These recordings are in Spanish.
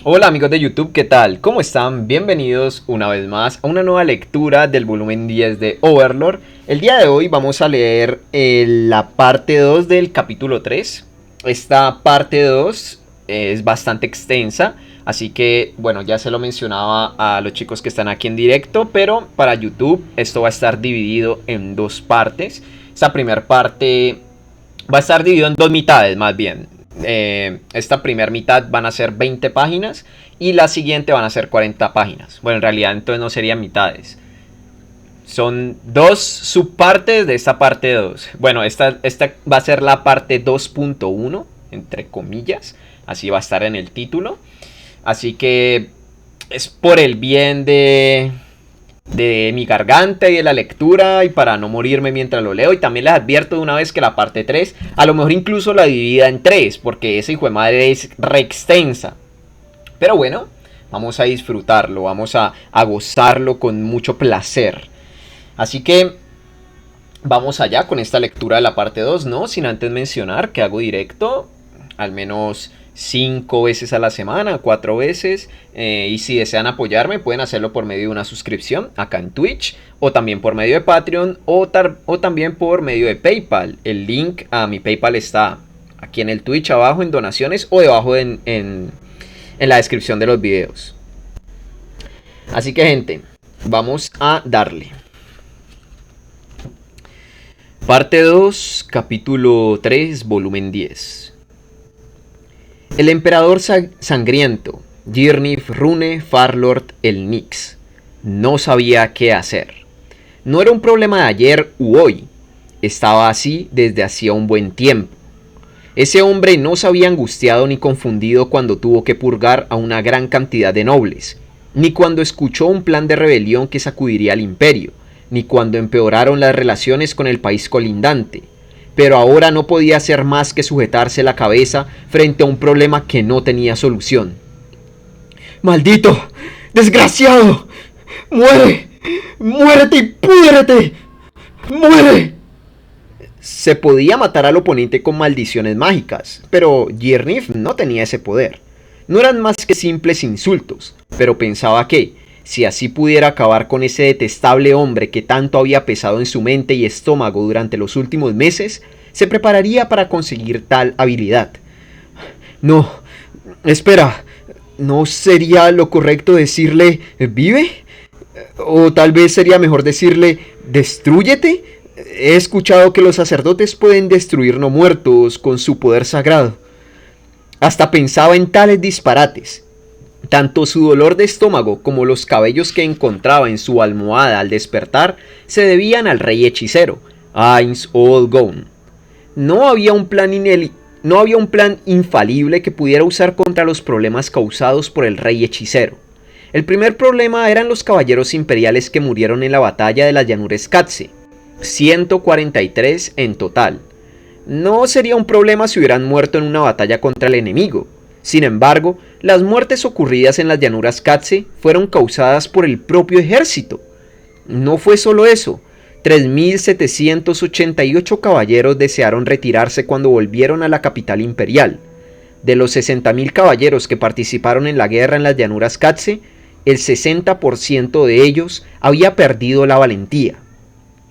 Hola amigos de YouTube, ¿qué tal? ¿Cómo están? Bienvenidos una vez más a una nueva lectura del volumen 10 de Overlord. El día de hoy vamos a leer la parte 2 del capítulo 3. Esta parte 2 es bastante extensa, así que bueno, ya se lo mencionaba a los chicos que están aquí en directo, pero para YouTube esto va a estar dividido en dos partes. Esta primera parte va a estar dividido en dos mitades más bien. Esta primera mitad van a ser 20 páginas y la siguiente van a ser 40 páginas. Bueno, en realidad entonces no serían mitades. Son dos subpartes de esta parte 2. Bueno, esta va a ser la parte 2.1, entre comillas. Así va a estar en el título. Así que es por el bien de mi garganta y de la lectura y para no morirme mientras lo leo. Y también les advierto de una vez que la parte 3 a lo mejor incluso la divida en 3 porque esa hijo de madre es re extensa. Pero bueno, vamos a disfrutarlo, vamos a gozarlo con mucho placer. Así que vamos allá con esta lectura de la parte 2, no sin antes mencionar que hago directo al menos 5 veces a la semana, 4 veces. Y si desean apoyarme, pueden hacerlo por medio de una suscripción acá en Twitch, o también por medio de Patreon, o también por medio de PayPal. El link a mi PayPal está aquí en el Twitch abajo en donaciones o debajo en la descripción de los videos. Así que gente, vamos a darle. Parte 2, capítulo 3, volumen 10. El emperador sangriento, Yrnith Rune Farlord el Nix, no sabía qué hacer. No era un problema de ayer u hoy, estaba así desde hacía un buen tiempo. Ese hombre no se había angustiado ni confundido cuando tuvo que purgar a una gran cantidad de nobles, ni cuando escuchó un plan de rebelión que sacudiría al imperio, ni cuando empeoraron las relaciones con el país colindante. Pero ahora no podía hacer más que sujetarse la cabeza frente a un problema que no tenía solución. ¡Maldito! ¡Desgraciado! ¡Muere! ¡Muérete y púdrete! ¡Muere! Se podía matar al oponente con maldiciones mágicas, pero Yrnith no tenía ese poder. No eran más que simples insultos, pero pensaba que, si así pudiera acabar con ese detestable hombre que tanto había pesado en su mente y estómago durante los últimos meses, se prepararía para conseguir tal habilidad. No, espera, ¿no sería lo correcto decirle vive? ¿O tal vez sería mejor decirle destrúyete? He escuchado que los sacerdotes pueden destruir no muertos con su poder sagrado. Hasta pensaba en tales disparates. Tanto su dolor de estómago como los cabellos que encontraba en su almohada al despertar se debían al rey hechicero, Ainz Olgón. No había un plan infalible que pudiera usar contra los problemas causados por el rey hechicero. El primer problema eran los caballeros imperiales que murieron en la batalla de las llanuras Katze, 143 en total. No sería un problema si hubieran muerto en una batalla contra el enemigo. Sin embargo, las muertes ocurridas en las llanuras Katze fueron causadas por el propio ejército. No fue solo eso, 3.788 caballeros desearon retirarse cuando volvieron a la capital imperial. De los 60.000 caballeros que participaron en la guerra en las llanuras Katze, el 60% de ellos había perdido la valentía.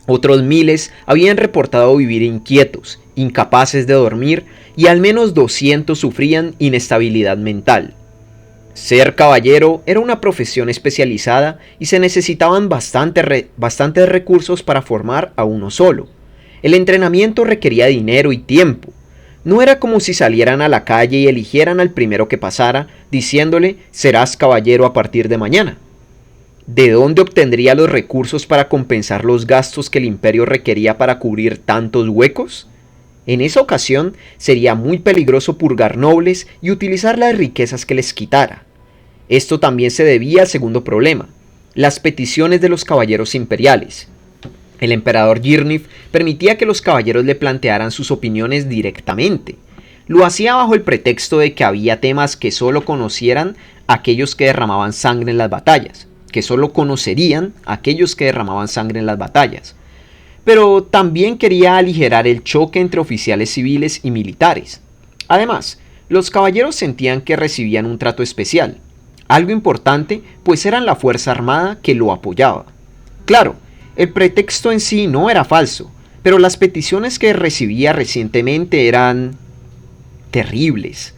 Otros miles habían reportado vivir inquietos, incapaces de dormir, y al menos 200 sufrían inestabilidad mental. Ser caballero era una profesión especializada y se necesitaban bastantes recursos para formar a uno solo. El entrenamiento requería dinero y tiempo. No era como si salieran a la calle y eligieran al primero que pasara, diciéndole serás caballero a partir de mañana. ¿De dónde obtendría los recursos para compensar los gastos que el imperio requería para cubrir tantos huecos? En esa ocasión sería muy peligroso purgar nobles y utilizar las riquezas que les quitara. Esto también se debía al segundo problema, las peticiones de los caballeros imperiales. El emperador Yrnith permitía que los caballeros le plantearan sus opiniones directamente. Lo hacía bajo el pretexto de que había temas que solo conocieran aquellos que derramaban sangre en las batallas, que solo conocerían aquellos que derramaban sangre en las batallas. Pero también quería aligerar el choque entre oficiales civiles y militares. Además, Los caballeros sentían que recibían un trato especial, algo importante, pues eran la fuerza armada que lo apoyaba. Claro, el pretexto en sí no era falso, pero las peticiones que recibía recientemente eran terribles.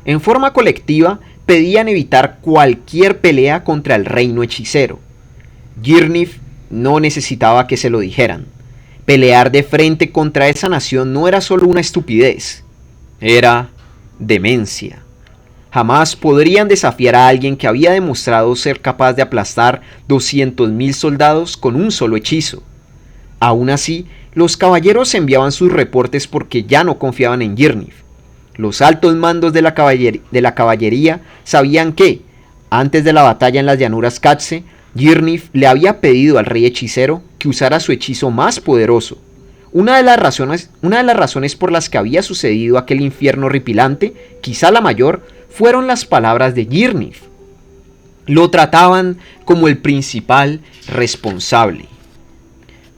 En forma colectiva, pedían evitar cualquier pelea contra el reino hechicero. Girnif no necesitaba que se lo dijeran. Pelear de frente contra esa nación no era solo una estupidez, era demencia. Jamás podrían desafiar a alguien que había demostrado ser capaz de aplastar 200.000 soldados con un solo hechizo. Aún así, los caballeros enviaban sus reportes porque ya no confiaban en Girnif. Los altos mandos de la caballería sabían que, antes de la batalla en las llanuras Katze, Girnif le había pedido al rey hechicero que usara su hechizo más poderoso. Una de las razones por las que había sucedido aquel infierno horripilante, quizá la mayor, fueron las palabras de Girnif. Lo trataban como el principal responsable.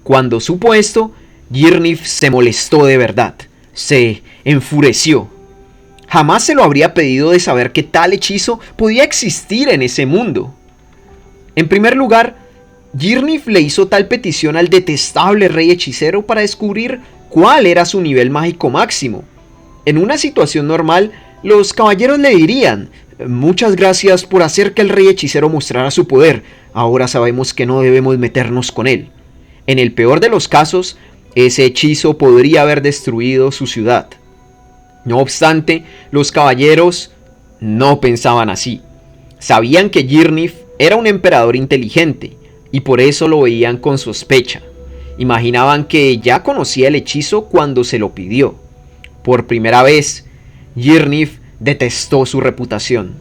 Cuando supo esto, Girnif se molestó de verdad, se enfureció. Jamás se lo habría pedido de saber que tal hechizo podía existir en ese mundo. En primer lugar, Girnif le hizo tal petición al detestable rey hechicero para descubrir cuál era su nivel mágico máximo. En una situación normal, los caballeros le dirían: muchas gracias por hacer que el rey hechicero mostrara su poder, ahora sabemos que no debemos meternos con él. En el peor de los casos, ese hechizo podría haber destruido su ciudad. No obstante, los caballeros no pensaban así. Sabían que Girnif era un emperador inteligente, y por eso lo veían con sospecha. Imaginaban que ya conocía el hechizo cuando se lo pidió. Por primera vez, Girnif detestó su reputación.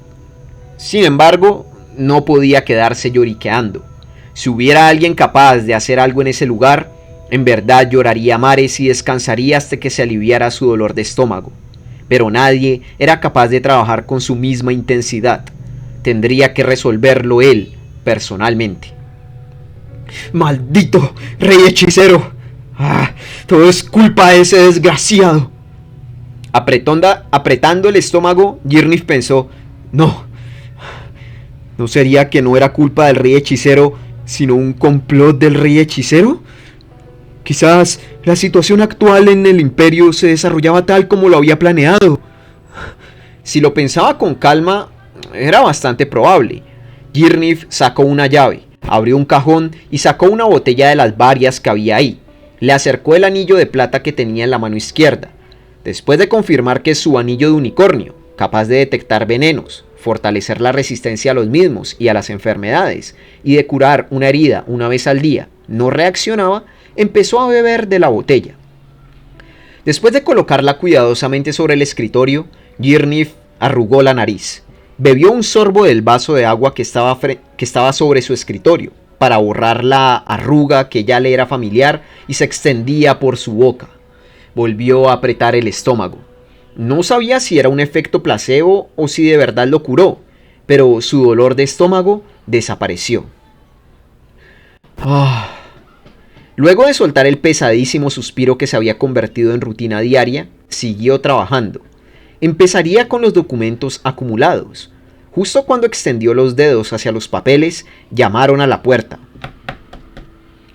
Sin embargo, no podía quedarse lloriqueando. Si hubiera alguien capaz de hacer algo en ese lugar, en verdad lloraría a mares y descansaría hasta que se aliviara su dolor de estómago. Pero nadie era capaz de trabajar con su misma intensidad. Tendría que resolverlo él, personalmente. ¡Maldito rey hechicero! Todo es culpa de ese desgraciado. Apretando el estómago, Girnif pensó: ¿No sería que no era culpa del rey hechicero, sino un complot del rey hechicero? Quizás la situación actual en el imperio se desarrollaba tal como lo había planeado. Si lo pensaba con calma, era bastante probable. Girnif sacó una llave, abrió un cajón y sacó una botella de las varias que había ahí. Le acercó el anillo de plata que tenía en la mano izquierda. Después de confirmar que es su anillo de unicornio, capaz de detectar venenos, fortalecer la resistencia a los mismos y a las enfermedades, y de curar una herida una vez al día, no reaccionaba, empezó a beber de la botella. Después de colocarla cuidadosamente sobre el escritorio, Girnif arrugó la nariz. Bebió un sorbo del vaso de agua que estaba sobre su escritorio, para borrar la arruga que ya le era familiar y se extendía por su boca. Volvió a apretar el estómago. No sabía si era un efecto placebo o si de verdad lo curó, pero su dolor de estómago desapareció. Luego de soltar el pesadísimo suspiro que se había convertido en rutina diaria, siguió trabajando. Empezaría con los documentos acumulados. Justo cuando extendió los dedos hacia los papeles, llamaron a la puerta.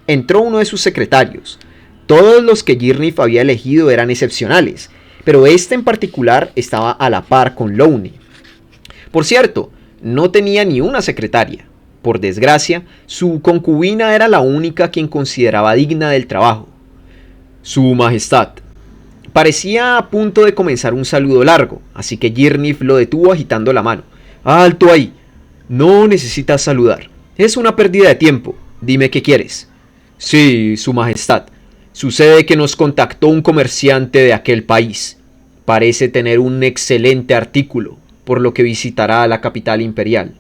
Entró uno de sus secretarios. Todos los que Girnif había elegido eran excepcionales, pero este en particular estaba a la par con Lowne. Por cierto, no tenía ni una secretaria. Por desgracia, su concubina era la única quien consideraba digna del trabajo. Su Majestad. Parecía a punto de comenzar un saludo largo, así que Girnif lo detuvo agitando la mano. ¡Alto ahí! No necesitas saludar. Es una pérdida de tiempo. Dime qué quieres. Sí, Su Majestad. Sucede que nos contactó un comerciante de aquel país. Parece tener un excelente artículo, por lo que visitará la capital imperial.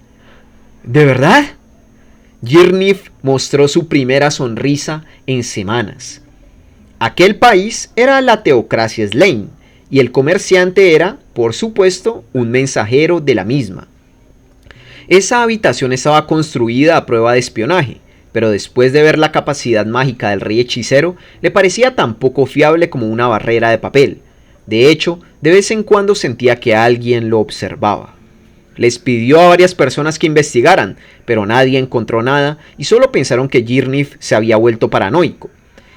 ¿De verdad? Girnif mostró su primera sonrisa en semanas. Aquel país era la teocracia Slane, y el comerciante era, por supuesto, un mensajero de la misma. Esa habitación estaba construida a prueba de espionaje, pero después de ver la capacidad mágica del rey hechicero, le parecía tan poco fiable como una barrera de papel. De hecho, de vez en cuando sentía que alguien lo observaba. Les pidió a varias personas que investigaran, pero nadie encontró nada y solo pensaron que Girniff se había vuelto paranoico.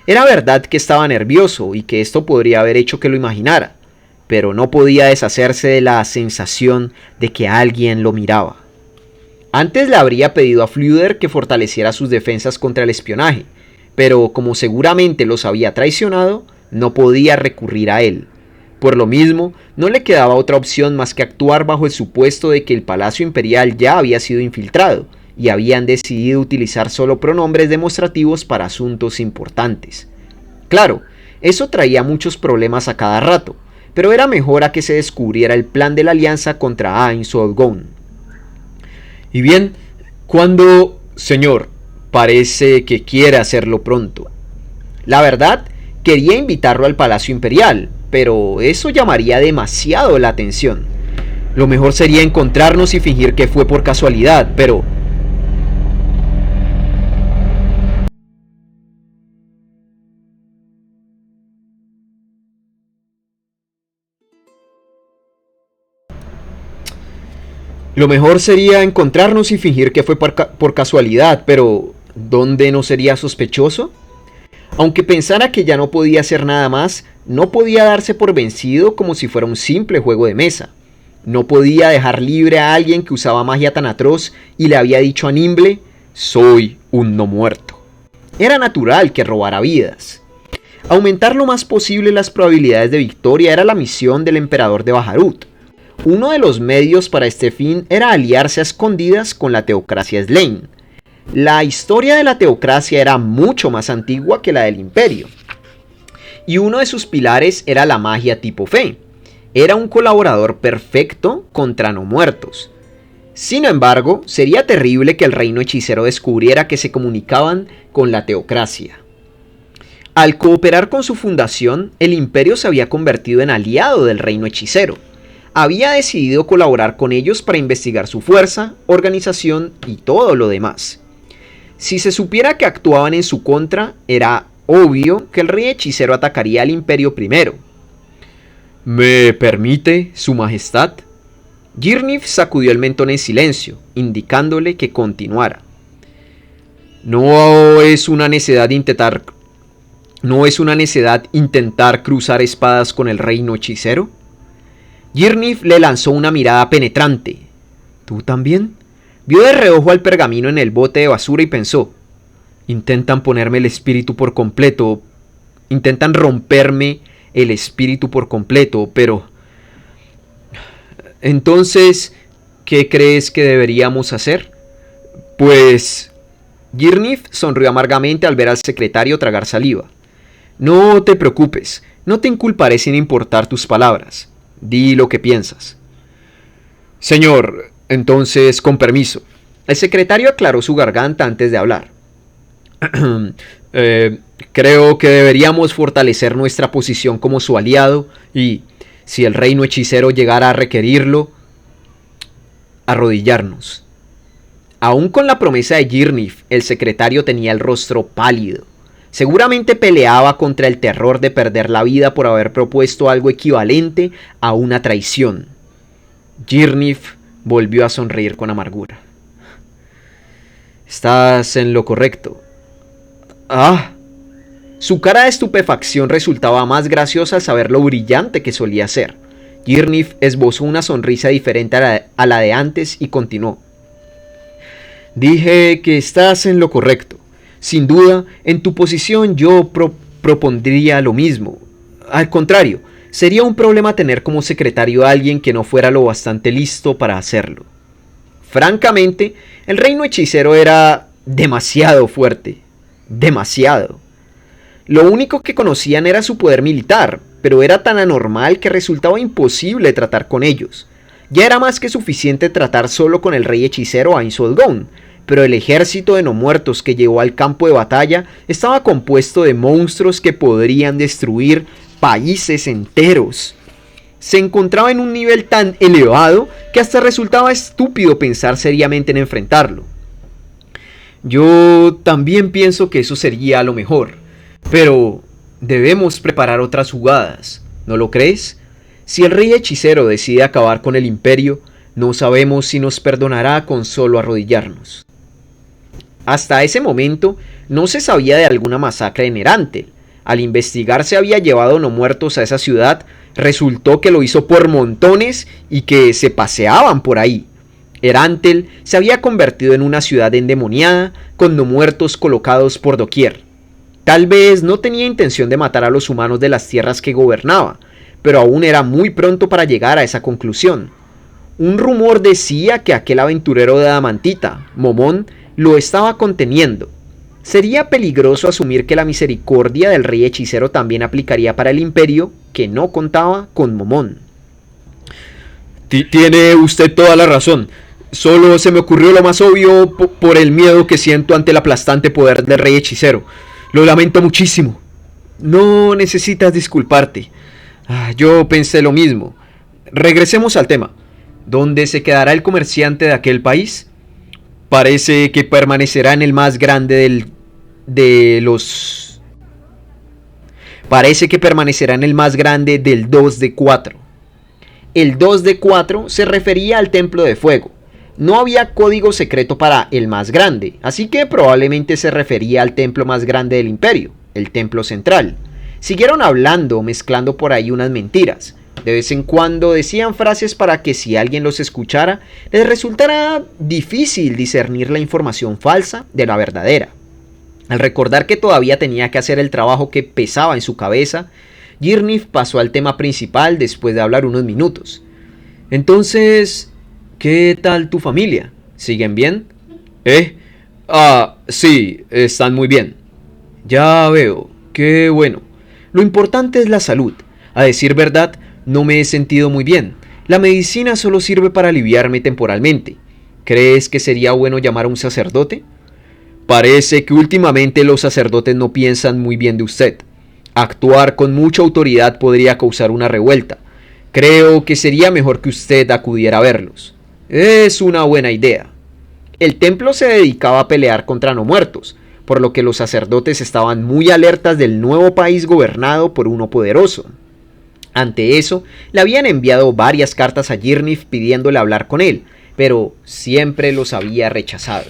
Era verdad que estaba nervioso y que esto podría haber hecho que lo imaginara, pero no podía deshacerse de la sensación de que alguien lo miraba. Antes le habría pedido a Fluder que fortaleciera sus defensas contra el espionaje, pero como seguramente los había traicionado, no podía recurrir a él. Por lo mismo, no le quedaba otra opción más que actuar bajo el supuesto de que el Palacio Imperial ya había sido infiltrado y habían decidido utilizar solo pronombres demostrativos para asuntos importantes. Claro, eso traía muchos problemas a cada rato, pero era mejor a que se descubriera el plan de la alianza contra Ain Sodgon. Y bien, cuando, señor, parece que quiere hacerlo pronto. La verdad, quería invitarlo al Palacio Imperial, pero eso llamaría demasiado la atención. Lo mejor sería encontrarnos y fingir que fue por casualidad, pero... Lo mejor sería encontrarnos y fingir que fue por casualidad, pero ¿dónde no sería sospechoso? Aunque pensara que ya no podía hacer nada más, no podía darse por vencido como si fuera un simple juego de mesa. No podía dejar libre a alguien que usaba magia tan atroz y le había dicho a Nimble: soy un no muerto. Era natural que robara vidas. Aumentar lo más posible las probabilidades de victoria era la misión del emperador de Baharut. Uno de los medios para este fin era aliarse a escondidas con la teocracia Slayn. La historia de la teocracia era mucho más antigua que la del imperio, y uno de sus pilares era la magia tipo fe. Era un colaborador perfecto contra no muertos. Sin embargo, sería terrible que el reino hechicero descubriera que se comunicaban con la teocracia. Al cooperar con su fundación, el imperio se había convertido en aliado del reino hechicero. Había decidido colaborar con ellos para investigar su fuerza, organización y todo lo demás. Si se supiera que actuaban en su contra, era obvio que el rey hechicero atacaría al imperio primero. ¿Me permite, su majestad? Girniff sacudió el mentón en silencio, indicándole que continuara. No es una necedad intentar cruzar espadas con el reino hechicero. Girniff le lanzó una mirada penetrante. ¿Tú también? Vio de reojo al pergamino en el bote de basura y pensó: intentan ponerme el espíritu por completo. Intentan romperme el espíritu por completo, pero... Entonces, ¿qué crees que deberíamos hacer? Pues... Girniff sonrió amargamente al ver al secretario tragar saliva. No te preocupes, no te inculparé sin importar tus palabras. Di lo que piensas. Señor, entonces, con permiso. El secretario aclaró su garganta antes de hablar. Creo que deberíamos fortalecer nuestra posición como su aliado y, si el reino hechicero llegara a requerirlo, arrodillarnos. Aún con la promesa de Girniff, el secretario tenía el rostro pálido. Seguramente peleaba contra el terror de perder la vida por haber propuesto algo equivalente a una traición. Girniff volvió a sonreír con amargura. Estás en lo correcto. ¡Ah! Su cara de estupefacción resultaba más graciosa al saber lo brillante que solía ser. Girniff esbozó una sonrisa diferente a la de antes y continuó. Dije que estás en lo correcto. Sin duda, en tu posición yo propondría lo mismo. Al contrario, sería un problema tener como secretario a alguien que no fuera lo bastante listo para hacerlo. Francamente, el reino hechicero era demasiado fuerte. Demasiado. Lo único que conocían era su poder militar, pero era tan anormal que resultaba imposible tratar con ellos. Ya era más que suficiente tratar solo con el rey hechicero Ain Sodgon, pero el ejército de no muertos que llegó al campo de batalla estaba compuesto de monstruos que podrían destruir países enteros. Se encontraba en un nivel tan elevado que hasta resultaba estúpido pensar seriamente en enfrentarlo. Yo también pienso que eso sería lo mejor, pero debemos preparar otras jugadas, ¿no lo crees? Si el rey hechicero decide acabar con el imperio, no sabemos si nos perdonará con solo arrodillarnos. Hasta ese momento no se sabía de alguna masacre en Erantel. Al investigar se había llevado no muertos a esa ciudad, resultó que lo hizo por montones y que se paseaban por ahí. Erantel se había convertido en una ciudad endemoniada, con no muertos colocados por doquier. Tal vez no tenía intención de matar a los humanos de las tierras que gobernaba, pero aún era muy pronto para llegar a esa conclusión. Un rumor decía que aquel aventurero de Adamantita, Momón, lo estaba conteniendo. Sería peligroso asumir que la misericordia del rey hechicero también aplicaría para el imperio, que no contaba con Momón. Tiene usted toda la razón. Solo se me ocurrió lo más obvio por el miedo que siento ante el aplastante poder del rey hechicero. Lo lamento muchísimo. No necesitas disculparte. Yo pensé lo mismo. Regresemos al tema. ¿Dónde se quedará el comerciante de aquel país? Parece que permanecerá en el más grande Parece que permanecerá en el más grande del 2 de 4. El 2 de 4 se refería al templo de fuego. No había código secreto para el más grande, así que probablemente se refería al templo más grande del imperio, el templo central. Siguieron hablando, mezclando por ahí unas mentiras. De vez en cuando decían frases para que si alguien los escuchara, les resultara difícil discernir la información falsa de la verdadera. Al recordar que todavía tenía que hacer el trabajo que pesaba en su cabeza, Girnif pasó al tema principal después de hablar unos minutos. Entonces, ¿qué tal tu familia? ¿Siguen bien? Sí, están muy bien. Ya veo, qué bueno. Lo importante es la salud. A decir verdad, no me he sentido muy bien. La medicina solo sirve para aliviarme temporalmente. ¿Crees que sería bueno llamar a un sacerdote? Parece que últimamente los sacerdotes no piensan muy bien de usted. Actuar con mucha autoridad podría causar una revuelta. Creo que sería mejor que usted acudiera a verlos. Es una buena idea. El templo se dedicaba a pelear contra no muertos, por lo que los sacerdotes estaban muy alertas del nuevo país gobernado por uno poderoso. Ante eso, le habían enviado varias cartas a Girnif pidiéndole hablar con él, pero siempre los había rechazado.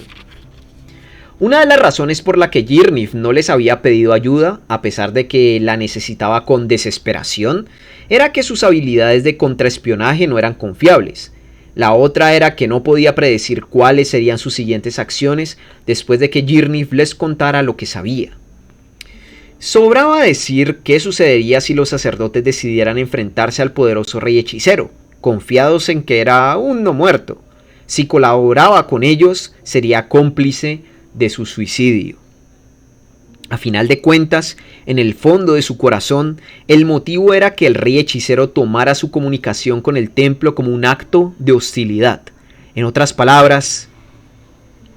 Una de las razones por la que Girnif no les había pedido ayuda, a pesar de que la necesitaba con desesperación, era que sus habilidades de contraespionaje no eran confiables. La otra era que no podía predecir cuáles serían sus siguientes acciones después de que Girnif les contara lo que sabía. Sobraba decir qué sucedería si los sacerdotes decidieran enfrentarse al poderoso rey hechicero, confiados en que era un no muerto. Si colaboraba con ellos, sería cómplice de su suicidio. A final de cuentas, en el fondo de su corazón, el motivo era que el rey hechicero tomara su comunicación con el templo como un acto de hostilidad. En otras palabras,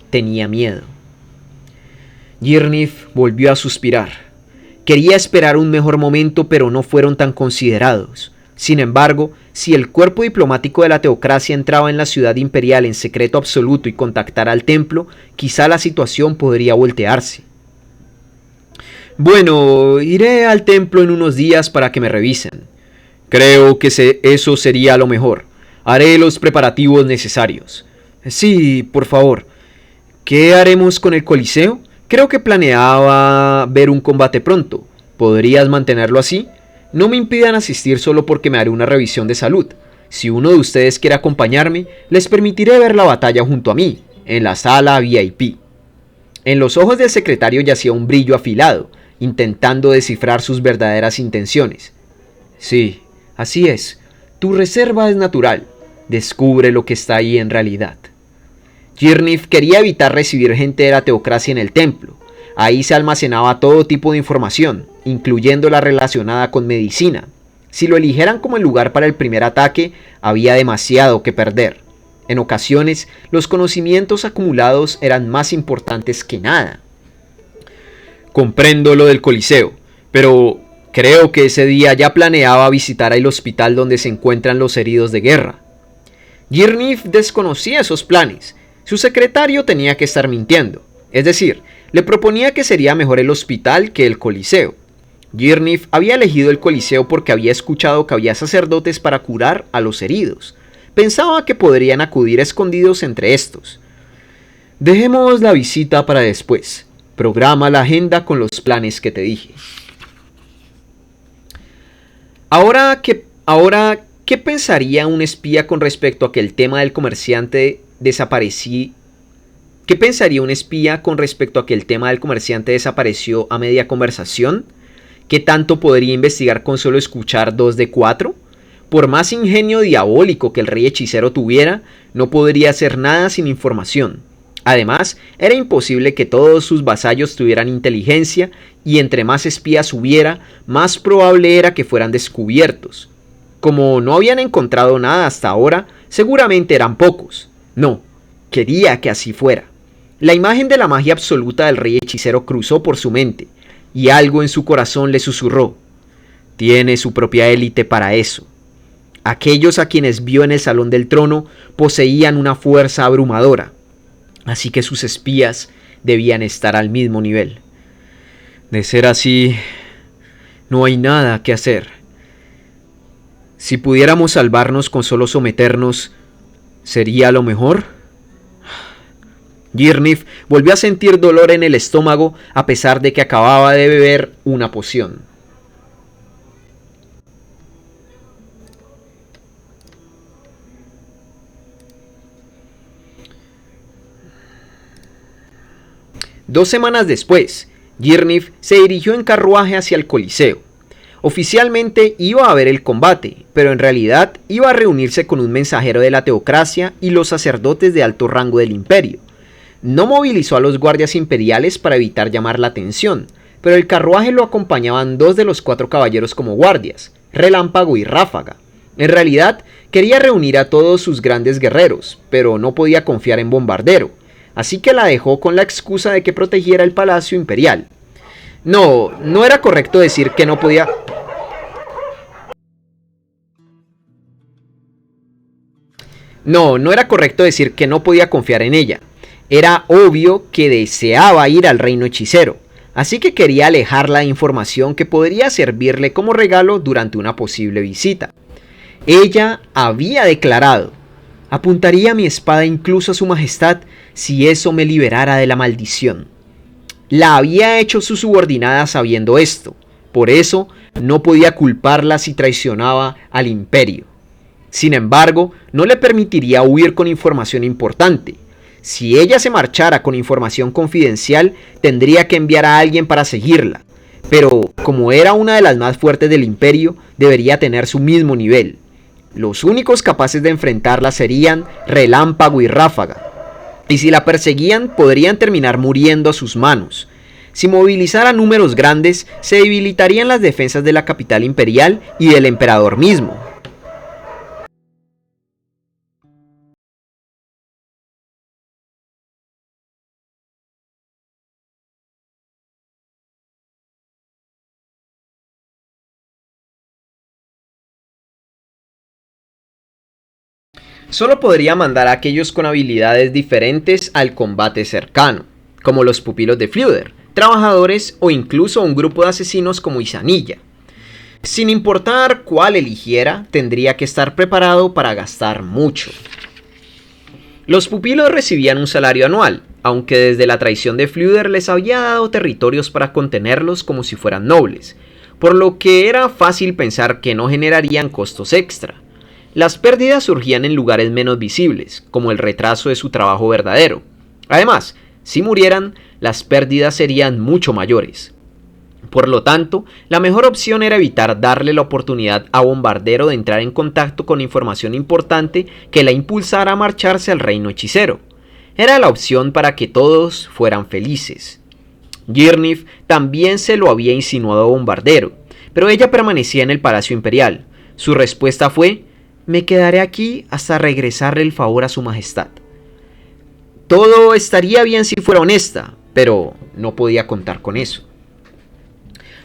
tenía miedo. Girnif volvió a suspirar. Quería esperar un mejor momento, pero no fueron tan considerados. Sin embargo, si el cuerpo diplomático de la teocracia entraba en la ciudad imperial en secreto absoluto y contactara al templo, quizá la situación podría voltearse. Bueno, iré al templo en unos días para que me revisen. Creo que eso sería lo mejor. Haré los preparativos necesarios. Sí, por favor. ¿Qué haremos con el Coliseo? Creo que planeaba ver un combate pronto. ¿Podrías mantenerlo así? No me impidan asistir solo porque me haré una revisión de salud. Si uno de ustedes quiere acompañarme, les permitiré ver la batalla junto a mí, en la sala VIP. En los ojos del secretario yacía un brillo afilado, intentando descifrar sus verdaderas intenciones. Sí, así es. Tu reserva es natural. Descubre lo que está ahí en realidad. Girnif quería evitar recibir gente de la teocracia en el templo. Ahí se almacenaba todo tipo de información, incluyendo la relacionada con medicina. Si lo eligieran como el lugar para el primer ataque, había demasiado que perder. En ocasiones, los conocimientos acumulados eran más importantes que nada. Comprendo lo del Coliseo, pero creo que ese día ya planeaba visitar el hospital donde se encuentran los heridos de guerra. Girnif desconocía esos planes. Su secretario tenía que estar mintiendo. Es decir, le proponía que sería mejor el hospital que el Coliseo. Girnif había elegido el Coliseo porque había escuchado que había sacerdotes para curar a los heridos. Pensaba que podrían acudir escondidos entre estos. Dejemos la visita para después. Programa la agenda con los planes que te dije. Ahora, ¿qué pensaría un espía con respecto a que el tema del comerciante desapareció? ¿Qué pensaría un espía con respecto a que el tema del comerciante desapareció a media conversación? ¿Qué tanto podría investigar con solo escuchar 2 de 4? Por más ingenio diabólico que el rey hechicero tuviera, no podría hacer nada sin información. Además, era imposible que todos sus vasallos tuvieran inteligencia, y entre más espías hubiera, más probable era que fueran descubiertos. Como no habían encontrado nada hasta ahora, seguramente eran pocos. No, quería que así fuera. La imagen de la magia absoluta del rey hechicero cruzó por su mente, y algo en su corazón le susurró: tiene su propia élite para eso. Aquellos a quienes vio en el Salón del Trono poseían una fuerza abrumadora, así que sus espías debían estar al mismo nivel. De ser así, no hay nada que hacer. Si pudiéramos salvarnos con solo someternos, ¿sería lo mejor? Girnif volvió a sentir dolor en el estómago a pesar de que acababa de beber una poción. Dos semanas después, Girnif se dirigió en carruaje hacia el Coliseo. Oficialmente iba a ver el combate, pero en realidad iba a reunirse con un mensajero de la teocracia y los sacerdotes de alto rango del imperio. No movilizó a los guardias imperiales para evitar llamar la atención, pero el carruaje lo acompañaban 2 de los 4 caballeros como guardias, Relámpago y Ráfaga. En realidad, quería reunir a todos sus grandes guerreros, pero no podía confiar en Bombardero, así que la dejó con la excusa de que protegiera el palacio imperial. No era correcto decir que no podía... No era correcto decir que no podía confiar en ella. Era obvio que deseaba ir al reino hechicero, así que quería alejarla de información que podría servirle como regalo durante una posible visita. Ella había declarado: apuntaría mi espada incluso a su majestad si eso me liberara de la maldición. La había hecho su subordinada sabiendo esto, por eso no podía culparla si traicionaba al imperio. Sin embargo, no le permitiría huir con información importante. Si ella se marchara con información confidencial, tendría que enviar a alguien para seguirla, pero como era una de las más fuertes del imperio, debería tener su mismo nivel. Los únicos capaces de enfrentarla serían Relámpago y Ráfaga, y si la perseguían podrían terminar muriendo a sus manos. Si movilizara números grandes, se debilitarían las defensas de la capital imperial y del emperador mismo. Solo podría mandar a aquellos con habilidades diferentes al combate cercano, como los pupilos de Fluder, trabajadores o incluso un grupo de asesinos como Izanilla. Sin importar cuál eligiera, tendría que estar preparado para gastar mucho. Los pupilos recibían un salario anual, aunque desde la traición de Fluder les había dado territorios para contenerlos como si fueran nobles, por lo que era fácil pensar que no generarían costos extra. Las pérdidas surgían en lugares menos visibles, como el retraso de su trabajo verdadero. Además, si murieran, las pérdidas serían mucho mayores. Por lo tanto, la mejor opción era evitar darle la oportunidad a Bombardero de entrar en contacto con información importante que la impulsara a marcharse al reino hechicero. Era la opción para que todos fueran felices. Girnif también se lo había insinuado a Bombardero, pero ella permanecía en el palacio imperial. Su respuesta fue: me quedaré aquí hasta regresarle el favor a su majestad. Todo estaría bien si fuera honesta, pero no podía contar con eso.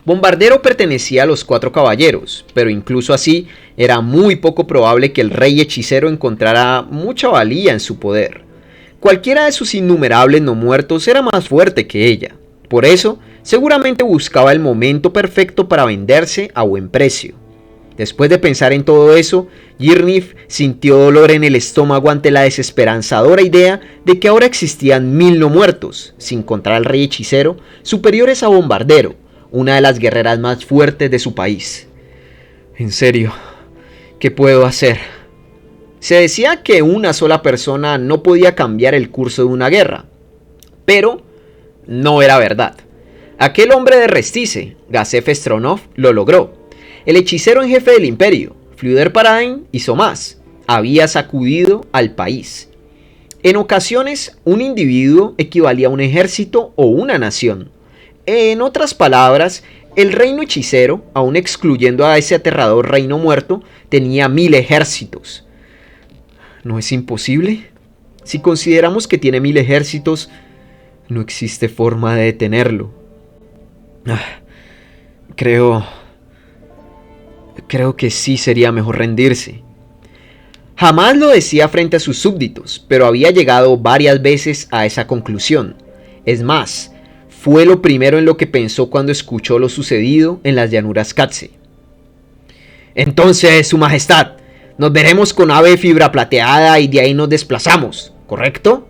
Bombardero pertenecía a los 4 caballeros, pero incluso así era muy poco probable que el rey hechicero encontrara mucha valía en su poder. Cualquiera de sus innumerables no muertos era más fuerte que ella. Por eso, seguramente buscaba el momento perfecto para venderse a buen precio. Después de pensar en todo eso, Girnif sintió dolor en el estómago ante la desesperanzadora idea de que ahora existían 1000 no muertos, sin contar al rey hechicero, superiores a Bombardero, una de las guerreras más fuertes de su país. En serio, ¿qué puedo hacer? Se decía que una sola persona no podía cambiar el curso de una guerra, pero no era verdad. Aquel hombre de Restice, Gazef Stronov, lo logró. El hechicero en jefe del imperio, Fluder Parain, hizo más. Había sacudido al país. En ocasiones, un individuo equivalía a un ejército o una nación. En otras palabras, el reino hechicero, aun excluyendo a ese aterrador reino muerto, tenía 1000 ejércitos. ¿No es imposible? Si consideramos que tiene 1000 ejércitos, no existe forma de detenerlo. Creo que sí sería mejor rendirse. Jamás lo decía frente a sus súbditos, pero había llegado varias veces a esa conclusión. Es más, fue lo primero en lo que pensó cuando escuchó lo sucedido en las llanuras Katze. Entonces, Su Majestad, nos veremos con ave fibra plateada y de ahí nos desplazamos, ¿correcto?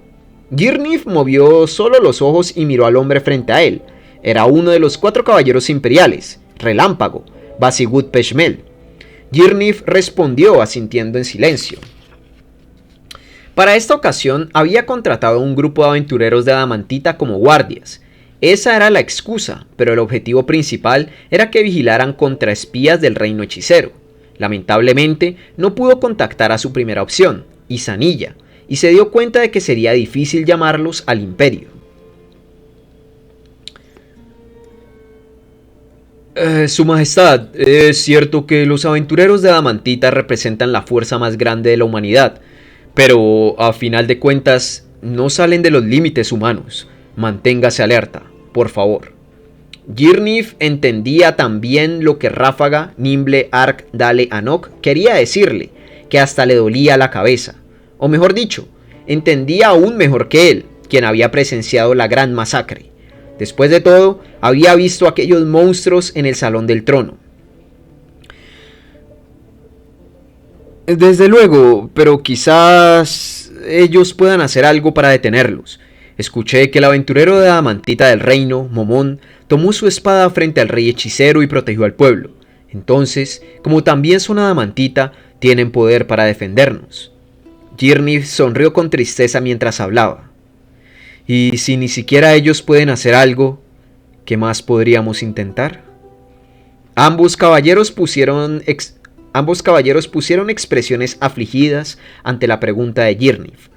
Girnif movió solo los ojos y miró al hombre frente a él. Era uno de los 4 caballeros imperiales, Relámpago, Basigut Peshmel. Girnif respondió asintiendo en silencio. Para esta ocasión había contratado un grupo de aventureros de Adamantita como guardias. Esa era la excusa, pero el objetivo principal era que vigilaran contra espías del reino hechicero. Lamentablemente, no pudo contactar a su primera opción, Isanilla, y se dio cuenta de que sería difícil llamarlos al imperio. Su Majestad, es cierto que los aventureros de Adamantita representan la fuerza más grande de la humanidad, pero a final de cuentas no salen de los límites humanos. Manténgase alerta, por favor. Girnif entendía también lo que Ráfaga, Nimble, Ark, Dale, Anok quería decirle, que hasta le dolía la cabeza. O mejor dicho, entendía aún mejor que él, quien había presenciado la gran masacre. Después de todo, había visto aquellos monstruos en el Salón del Trono. Desde luego, pero quizás ellos puedan hacer algo para detenerlos. Escuché que el aventurero de Adamantita del reino, Momón, tomó su espada frente al rey hechicero y protegió al pueblo. Entonces, como también son Adamantita, tienen poder para defendernos. Girnif sonrió con tristeza mientras hablaba. Y si ni siquiera ellos pueden hacer algo, ¿qué más podríamos intentar? Ambos caballeros pusieron expresiones afligidas ante la pregunta de Girnif.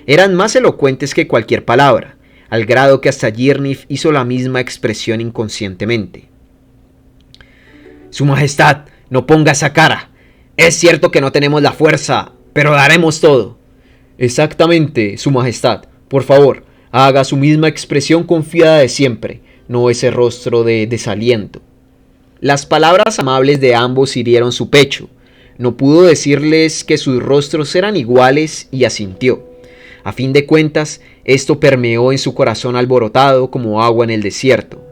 Eran más elocuentes que cualquier palabra, al grado que hasta Girnif hizo la misma expresión inconscientemente. Su Majestad, no ponga esa cara. Es cierto que no tenemos la fuerza, pero daremos todo. Exactamente, Su Majestad. Por favor, haga su misma expresión confiada de siempre, no ese rostro de desaliento. Las palabras amables de ambos hirieron su pecho. No pudo decirles que sus rostros eran iguales y asintió. A fin de cuentas, esto permeó en su corazón alborotado como agua en el desierto.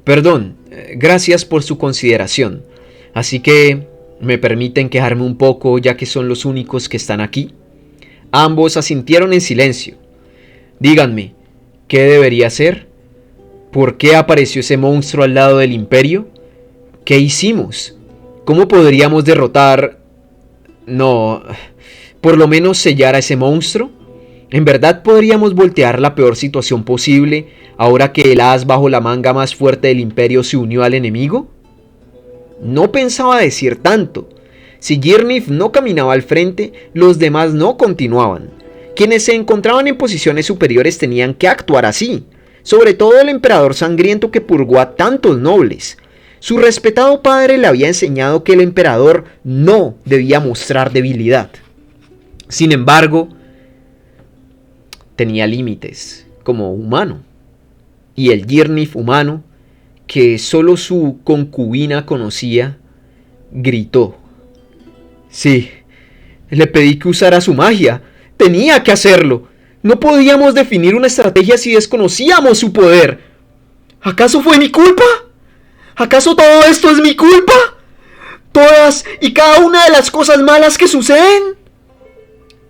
Perdón, gracias por su consideración. Así que, ¿me permiten quejarme un poco ya que son los únicos que están aquí? Ambos asintieron en silencio. Díganme, ¿qué debería hacer? ¿Por qué apareció ese monstruo al lado del imperio? ¿Qué hicimos? ¿Cómo podríamos derrotar? No, por lo menos sellar a ese monstruo. ¿En verdad podríamos voltear la peor situación posible ahora que el as bajo la manga más fuerte del imperio se unió al enemigo? No pensaba decir tanto. Si Girnif no caminaba al frente, los demás no continuaban. Quienes se encontraban en posiciones superiores tenían que actuar así, sobre todo el emperador sangriento que purgó a tantos nobles. Su respetado padre le había enseñado que el emperador no debía mostrar debilidad. Sin embargo, tenía límites como humano. Y el Girnif humano, que solo su concubina conocía, gritó. Sí, le pedí que usara su magia. Tenía que hacerlo. No podíamos definir una estrategia si desconocíamos su poder. ¿Acaso fue mi culpa? ¿Acaso todo esto es mi culpa? ¿Todas y cada una de las cosas malas que suceden?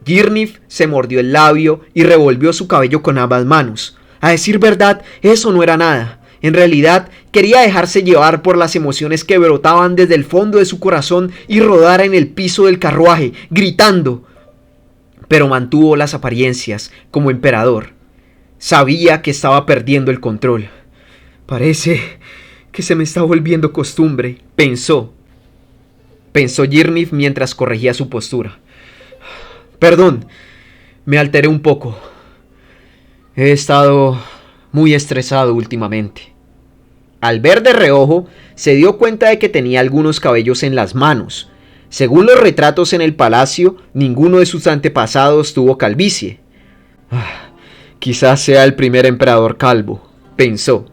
Girnif se mordió el labio y revolvió su cabello con ambas manos. A decir verdad, eso no era nada. En realidad, quería dejarse llevar por las emociones que brotaban desde el fondo de su corazón y rodar en el piso del carruaje, gritando. Pero mantuvo las apariencias como emperador. Sabía que estaba perdiendo el control. Parece que se me está volviendo costumbre, pensó. Pensó Girnif mientras corregía su postura. Perdón, me alteré un poco. He estado muy estresado últimamente. Al ver de reojo, se dio cuenta de que tenía algunos cabellos en las manos. Según los retratos en el palacio, ninguno de sus antepasados tuvo calvicie. Quizás sea el primer emperador calvo, pensó.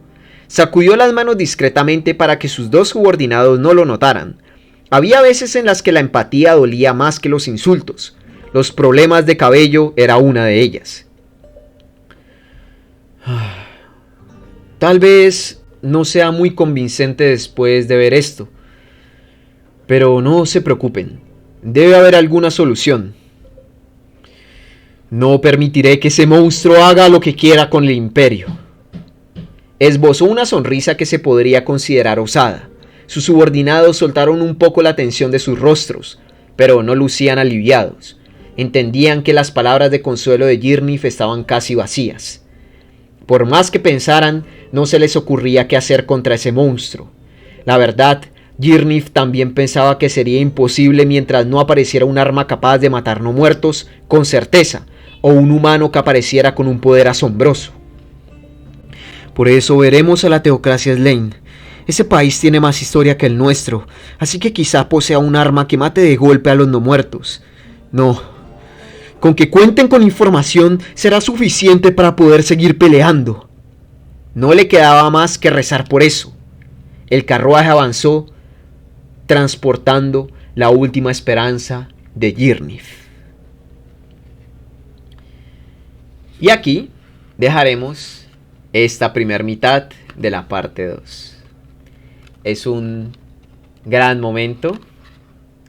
Sacudió las manos discretamente para que sus dos subordinados no lo notaran. Había veces en las que la empatía dolía más que los insultos. Los problemas de cabello era una de ellas. Tal vez no sea muy convincente después de ver esto. Pero no se preocupen. Debe haber alguna solución. No permitiré que ese monstruo haga lo que quiera con el imperio. Esbozó una sonrisa que se podría considerar osada. Sus subordinados soltaron un poco la tensión de sus rostros, pero no lucían aliviados. Entendían que las palabras de consuelo de Girnif estaban casi vacías. Por más que pensaran, no se les ocurría qué hacer contra ese monstruo. La verdad, Girnif también pensaba que sería imposible mientras no apareciera un arma capaz de matar no muertos con certeza, o un humano que apareciera con un poder asombroso. Por eso veremos a la teocracia Slane. Ese país tiene más historia que el nuestro, así que quizá posea un arma que mate de golpe a los no muertos. No. Con que cuenten con información será suficiente para poder seguir peleando. No le quedaba más que rezar por eso. El carruaje avanzó, transportando la última esperanza de Girnif. Y aquí dejaremos esta primera mitad de la parte 2. Es un gran momento,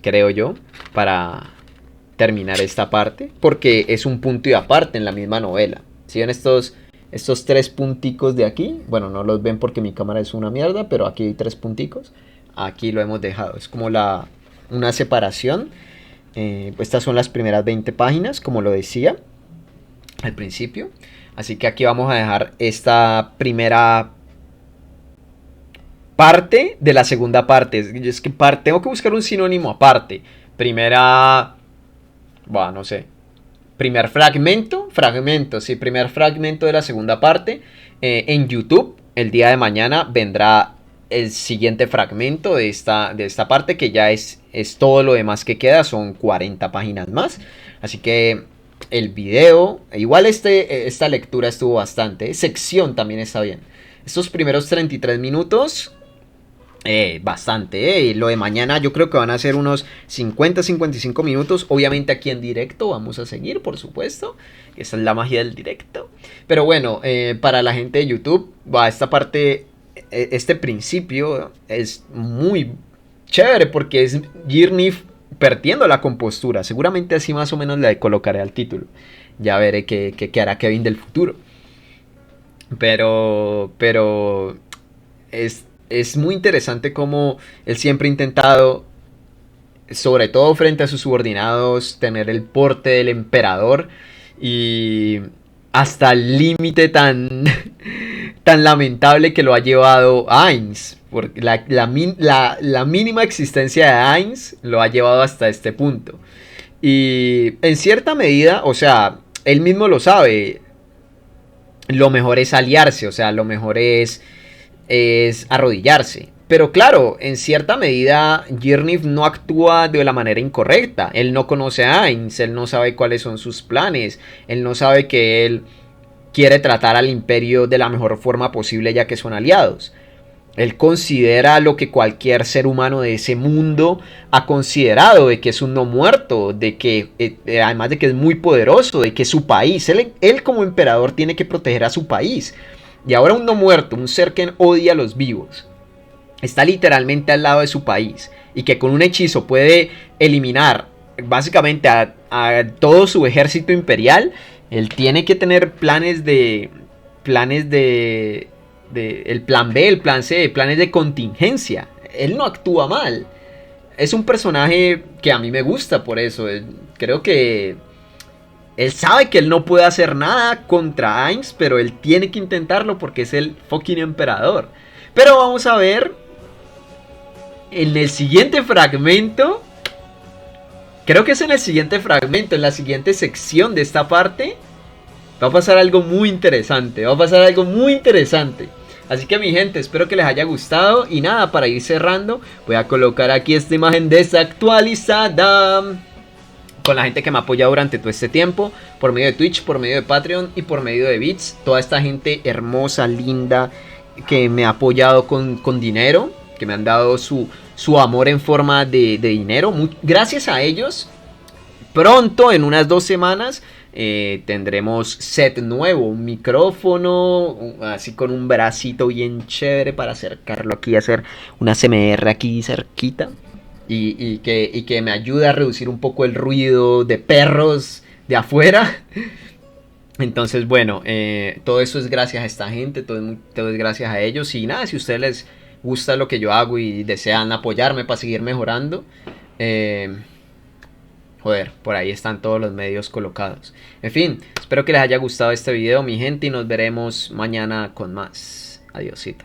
creo yo, para terminar esta parte, porque es un punto y aparte en la misma novela. Si ven estos 3 punticos de aquí, bueno, no los ven porque mi cámara es una mierda, pero aquí hay 3 punticos, aquí lo hemos dejado, es como una separación. Estas son las primeras 20 páginas, como lo decía al principio, así que aquí vamos a dejar esta primera parte de la segunda parte. Es que tengo que buscar un sinónimo aparte. No sé. Primer fragmento de la segunda parte. En YouTube, el día de mañana vendrá el siguiente fragmento de esta parte, que ya es todo lo demás que queda, son 40 páginas más. Así que el video, igual esta lectura estuvo bastante. Sección también está bien. Estos primeros 33 minutos... bastante, lo de mañana yo creo que van a ser unos 50-55 minutos. Obviamente aquí en directo vamos a seguir, por supuesto. Esa es la magia del directo. Pero bueno, para la gente de YouTube, esta parte, este principio es muy chévere porque es Girnif perdiendo la compostura. Seguramente así más o menos le colocaré al título. Ya veré qué hará Kevin del futuro. Pero es muy interesante cómo él siempre ha intentado, sobre todo frente a sus subordinados, tener el porte del emperador, y hasta el límite tan lamentable que lo ha llevado Ainz, porque la mínima existencia de Ainz lo ha llevado hasta este punto. Y en cierta medida, o sea, él mismo lo sabe, lo mejor es aliarse, o sea, lo mejor es arrodillarse. Pero claro, en cierta medida Girnif no actúa de la manera incorrecta. Él no conoce a Ainz, él no sabe cuáles son sus planes, él no sabe que él quiere tratar al imperio de la mejor forma posible ya que son aliados. Él considera lo que cualquier ser humano de ese mundo ha considerado, de que es un no muerto, de que además de que es muy poderoso, de que su país, él como emperador tiene que proteger a su país. Y ahora un no muerto, un ser que odia a los vivos, está literalmente al lado de su país y que con un hechizo puede eliminar básicamente a todo su ejército imperial. Él tiene que tener planes de el plan B, el plan C, planes de contingencia. Él no actúa mal. Es un personaje que a mí me gusta por eso. Creo que él sabe que él no puede hacer nada contra Ainz, pero él tiene que intentarlo porque es el fucking emperador. Pero vamos a ver en el siguiente fragmento. Creo que es en el siguiente fragmento, en la siguiente sección de esta parte. Va a pasar algo muy interesante. Así que mi gente, espero que les haya gustado. Y nada, para ir cerrando, voy a colocar aquí esta imagen desactualizada con la gente que me ha apoyado durante todo este tiempo, por medio de Twitch, por medio de Patreon y por medio de Bits. Toda esta gente hermosa, linda, que me ha apoyado con dinero, que me han dado su amor en forma de dinero. Gracias a ellos, pronto, en unas 2 semanas, tendremos set nuevo, un micrófono, así con un bracito bien chévere para acercarlo aquí y hacer una CMR aquí cerquita. Y que me ayude a reducir un poco el ruido de perros de afuera. Entonces, bueno, todo eso es gracias a esta gente, todo es gracias a ellos. Y nada, si a ustedes les gusta lo que yo hago y desean apoyarme para seguir mejorando, joder, por ahí están todos los medios colocados. En fin, espero que les haya gustado este video, mi gente, y nos veremos mañana con más. Adiósito.